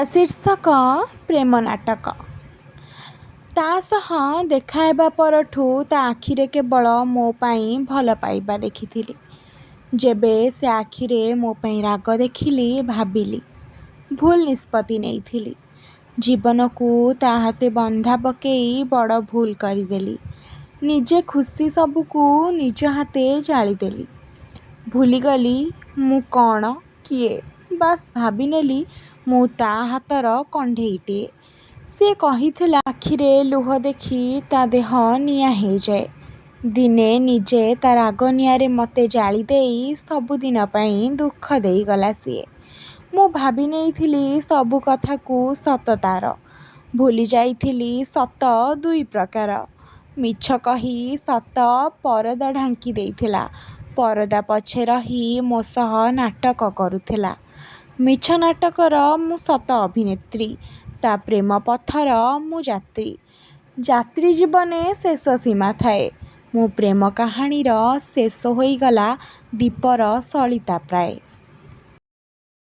शीर्षक प्रेम नाटक। ता सह देखा हेबा परठू ता आखिरे केवल मो पाई भल पाइबा देखिथिली। जेबे से आखिरे मो पाई राग देखिली भाबिली भूल निष्पत्ति नेइथिली। जीवन को ता हाथे बंधा पकेई बड़ भूल करदेली। निजे खुशी सबको निज हाथे जालीदेली। भूलीगली मु कौन किए, बास भाविनेली मु ता हाथर कंढेईटे। से कहिथिला आखिरे लुह देखी ता देह निया हो जाए। दिने निजे ता राग नियारे मते जाली देई सबुदिन पाई दुख देई गला सिए। मु भाबी नेइथिली सबु कथा को सत तार। भूली जाइथिली सत दुई प्रकार। मिछ कही सत परदा ढांकी देइथिला। परदा पछे रही मो सह नाटक करुथिला। मिछ नाटकर मु सत अभिनेत्री। ता प्रेम पथर मु यात्री। यात्री जीवने शेष सीमा थाए। मो प्रेम कहानीर शेष होईगला दीपर सलिता प्राय।